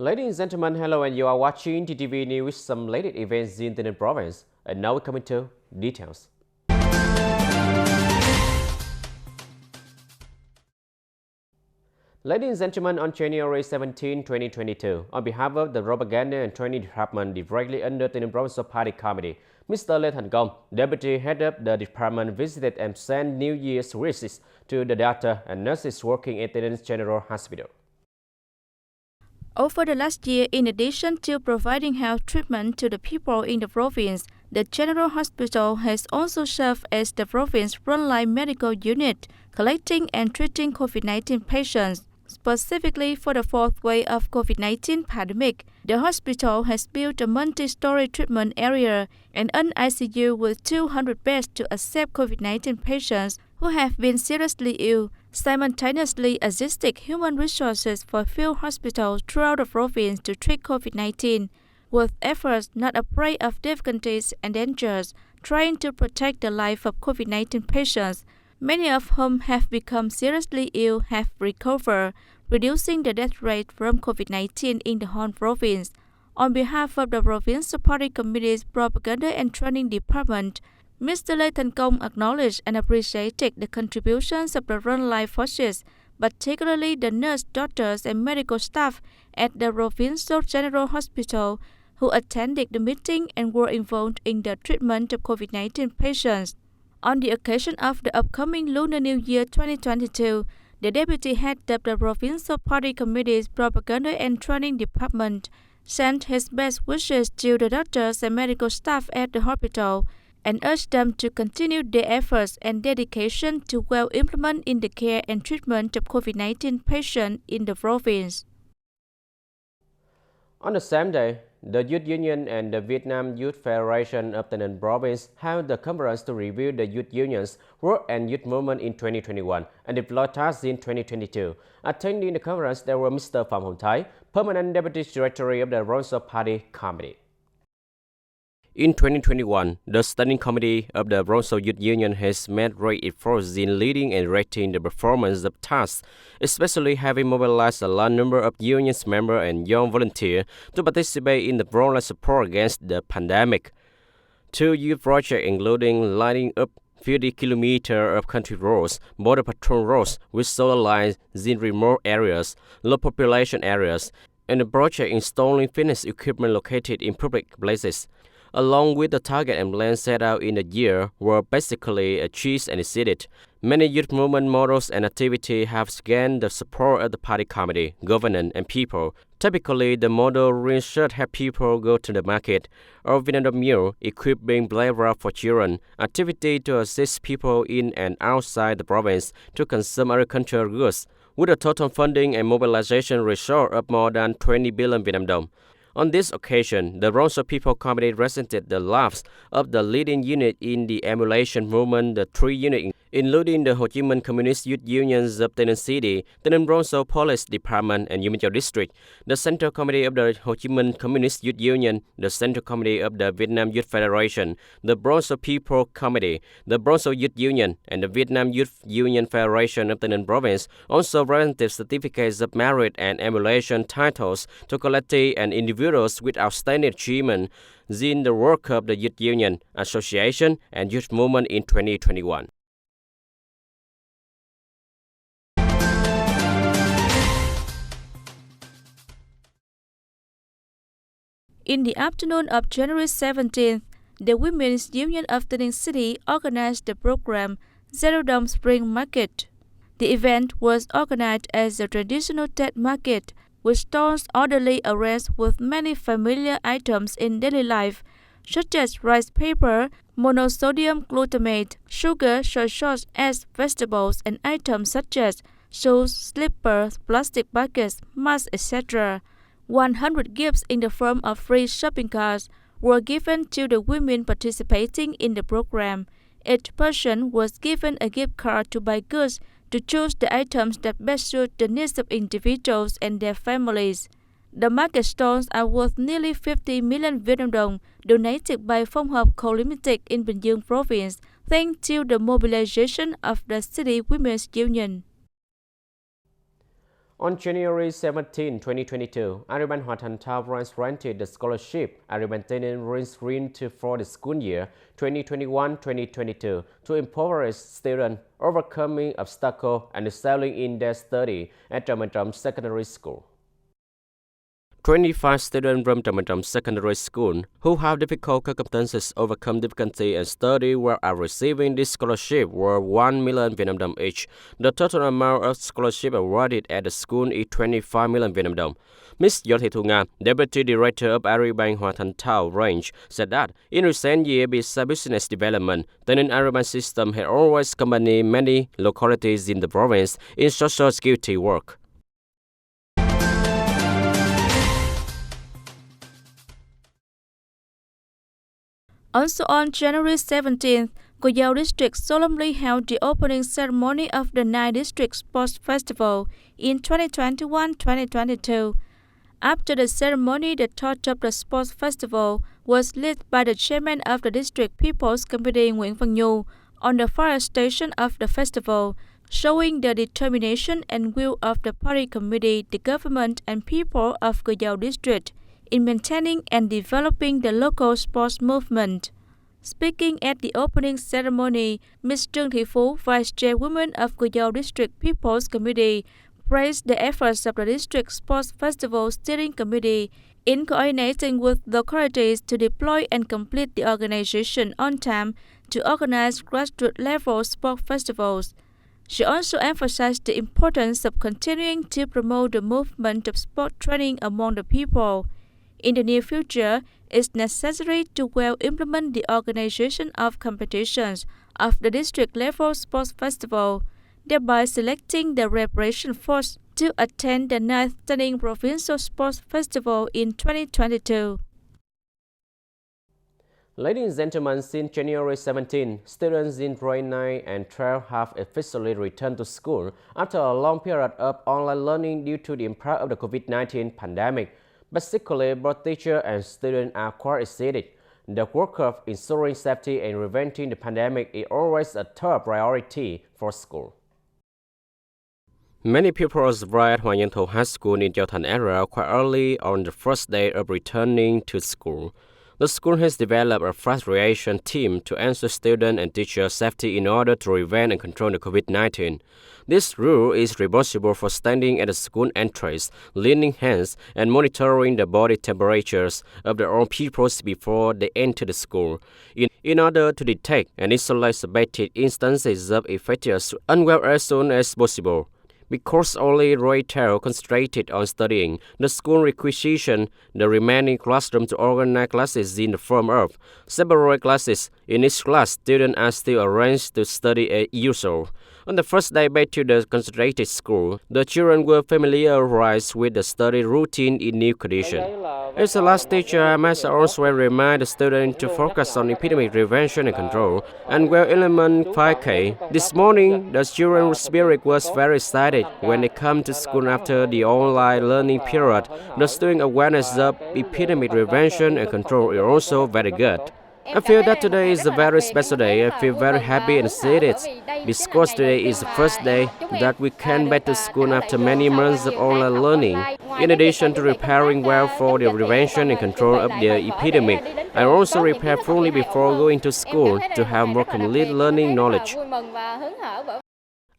Ladies and gentlemen, hello, and you are watching TTV News, some latest events in the THANH province. And now we come into details. Ladies and gentlemen, on January 17, 2022, on behalf of the Propaganda and Training Department directly under the THANH Provincial Party Committee, Mr. Lê Thành Công, Deputy Head of the department, visited and sent New Year's wishes to the doctor and nurses working at the NINH General Hospital. Over the last year, in addition to providing health treatment to the people in the province, the General Hospital has also served as the province's frontline medical unit, collecting and treating COVID-19 patients. Specifically for the fourth wave of COVID-19 pandemic, the hospital has built a multi-story treatment area and an ICU with 200 beds to accept COVID-19 patients who have been seriously ill, simultaneously assisting human resources for field hospitals throughout the province to treat COVID-19, with efforts not afraid of difficulties and dangers, trying to protect the life of COVID-19 patients, many of whom have become seriously ill, have recovered, reducing the death rate from COVID-19 in the whole province. On behalf of the Provincial Party Committee's Propaganda and Training Department, Mr. Lê Thành Công acknowledged and appreciated the contributions of the frontline forces, particularly the nurse, doctors, and medical staff at the Provincial General Hospital, who attended the meeting and were involved in the treatment of COVID-19 patients. On the occasion of the upcoming Lunar New Year 2022, the Deputy Head of the Provincial Party Committee's Propaganda and Training Department sent his best wishes to the doctors and medical staff at the hospital, and urged them to continue their efforts and dedication to well implement in the care and treatment of COVID-19 patients in the province. On the same day, the Youth Union and the Vietnam Youth Federation of the NINH province held the conference to review the youth union's work and youth movement in 2021 and deploy tasks in 2022. Attending the conference, there were Mr. Phạm Hồng Thái, Permanent Deputy Secretary of the Provincial Party Committee. In 2021, the Standing Committee of the Provincial Youth Union has made great efforts in leading and directing the performance of tasks, especially having mobilized a large number of union's members and young volunteers to participate in the frontline support against the pandemic. Two youth projects, including lighting up 50 kilometers of country roads, border patrol roads with solar lines in remote areas, low population areas, and a project installing fitness equipment located in public places, along with the target and plan set out in the year, were basically achieved and exceeded. Many youth movement models and activities have gained the support of the party committee, governance, and people. Typically, the model should have people go to the market, or Vietnam meal, equipping playground for children, activity to assist people in and outside the province to consume agricultural goods, with a total funding and mobilization resource of more than 20 billion Vietnam dong. On this occasion, the Provincial People Committee represented the lives of the leading unit in the emulation movement, the three units, including the Ho Chi Minh Communist Youth Unions of TANH City, TANH Provincial Police Department, and Yu District, the Central Committee of the Ho Chi Minh Communist Youth Union, the Central Committee of the Vietnam Youth Federation, the Provincial People Committee, the Provincial Youth Union, and the Vietnam Youth Union Federation of TANH Province also presented certificates of merit and emulation titles to collective and individuals with outstanding achievement in the work of the Youth Union, Association, and Youth Movement in 2021. In the afternoon of January 17th, the Women's Union of TANH City organized the program Zero Dome Spring Market. The event was organized as a traditional Tết market, with stalls orderly arranged with many familiar items in daily life, such as rice paper, monosodium glutamate, sugar, soy sauce, eggs, vegetables, and items such as shoes, slippers, plastic buckets, masks, etc. 100 gifts in the form of free shopping carts were given to the women participating in the program. Each person was given a gift card to buy goods to choose the items that best suit the needs of individuals and their families. The market stalls are worth nearly 50 million Vietnam dong, donated by Phong Hợp Co Limited in Bình Dương Province, thanks to the mobilization of the City Women's Union. On January 17, 2022, AGRIBANK THANH granted the scholarship AGRIBANK TayNinhTV for the school year 2021-2022 to impoverished students overcoming obstacles and excelling in their study at TTVNEWS Secondary School. 25 students from TTVNEWS Secondary School who have difficult circumstances overcome difficulty and study while are receiving this scholarship worth 1 million Vietnam dong each. The total amount of scholarship awarded at the school is 25 million Vietnam dong. Ms. Thị Nga, Deputy Director of AGRIBANK THANH branch, said that in recent years, besides business development, the AGRIBANK system has always accompanied many localities in the province in social security work. Also on January 17th, Cô Dâu District solemnly held the opening ceremony of the NINH District Sports Festival in 2021-2022. After the ceremony, the torch of the sports festival was lit by the chairman of the District People's Committee, Nguyễn Văn Nhu, on the fire station of the festival, showing the determination and will of the party committee, the government and people of Cô Dâu District in maintaining and developing the local sports movement. Speaking at the opening ceremony, Ms. Trương Thị Phú, Vice Chairwoman of Cô Dâu District People's Committee, praised the efforts of the District Sports Festival Steering Committee in coordinating with localities to deploy and complete the organization on time to organize grassroots-level sport festivals. She also emphasized the importance of continuing to promote the movement of sport training among the people. In the near future, it's necessary to well implement the organization of competitions of the district-level sports festival, thereby selecting the preparation force to attend the 9th TANH Provincial Sports Festival in 2022. Ladies and gentlemen, since January 17, students in grade 9 and 12 have officially returned to school after a long period of online learning due to the impact of the COVID-19 pandemic. Basically, both teachers and students are quite excited. The work of ensuring safety and preventing the pandemic is always a top priority for school. Many pupils arrived at Hoàng Nhân Thụ High School in Giao Thành area quite early on the first day of returning to school. The school has developed a fast reaction team to ensure student and teacher safety in order to prevent and control the COVID-19. This rule is responsible for standing at the school entrance, cleaning hands, and monitoring the body temperatures of their own pupils before they enter the school, in order to detect and isolate suspected instances of infectious unwell as soon as possible. Because only Reuters concentrated on studying, the school requisitioned the remaining classroom to organize classes in the form of separate classes. In each class, students are still arranged to study as usual. On the first day back to the concentrated school, the children were familiarized with the study routine in new conditions. As a last teacher, I must also remind the students to focus on epidemic prevention and control, and will implement 5K. This morning, the children's spirit was very excited when they come to school after the online learning period. The student awareness of epidemic prevention and control is also very good. I feel that today is a very special day. I feel very happy and excited because today is the first day that we came back to school after many months of online learning. In addition to preparing well for the prevention and control of the epidemic, I also prepare fully before going to school to have more complete learning knowledge.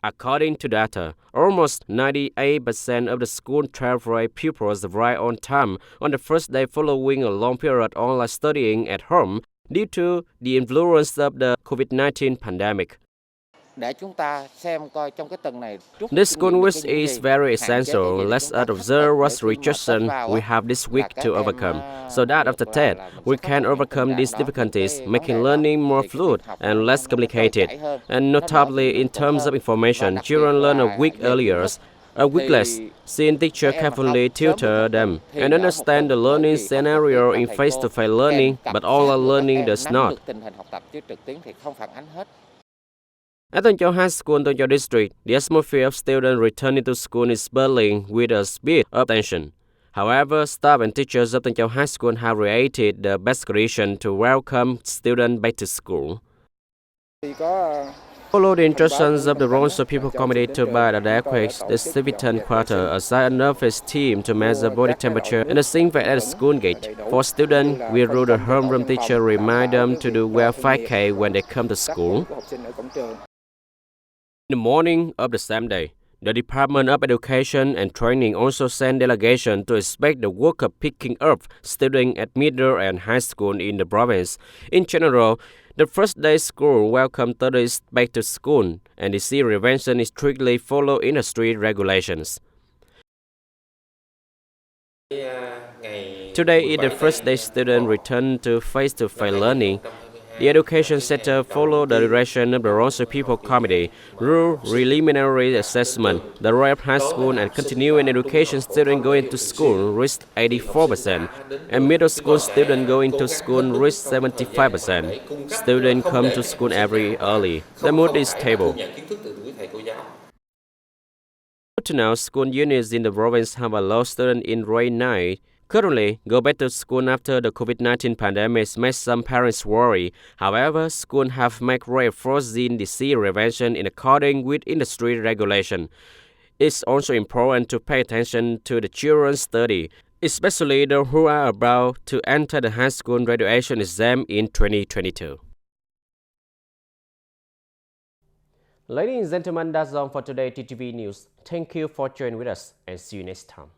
According to data, almost 98% of the school 12th grade pupils arrived on time on the first day following a long period of online studying at home due to the influence of the COVID-19 pandemic. This school week is very essential. Let us observe what restrictions we have this week to overcome, so that after that, we can overcome these difficulties, making learning more fluid and less complicated. And notably, in terms of information, children learn a week earlier, a week less, seeing teachers carefully tutor them and understand the learning scenario in face-to-face learning, but online learning does not. At Tân Châu High School in Tân Châu District, the atmosphere of students returning to school is bubbling with a spirit of tension. However, staff and teachers of Tân Châu High School have created the best condition to welcome students back to school. Follow the instructions of the Wrongful People Committee to buy the earthquakes, the Civitan Quarter assign an office team to measure body temperature and disinfect at the school gate. For students, we rule the homeroom teacher remind them to do wear 5K when they come to school. In the morning of the same day, the Department of Education and Training also sent delegation to inspect the work of picking up students at middle and high school in the province. In general, the first day school welcomed students back to school, and the disease prevention is strictly follow industry regulations. Today is the first day students return to face-to-face learning. The education sector followed the direction of the Wrongful People Committee, rule preliminary assessment. The Royal High School and continuing education students going to school reached 84%, and middle school students going to school reached 75%. Students come to school every early. The mood is stable. Up to now, school units in the province have allowed students in grade 9 currently go back to school after the COVID-19 pandemic made some parents worry. However, schools have made great efforts in disease prevention in accordance with industry regulation. It's also important to pay attention to the children's study, especially those who are about to enter the high school graduation exam in 2022. Ladies and gentlemen, that's all for today TTV News. Thank you for joining with us and see you next time.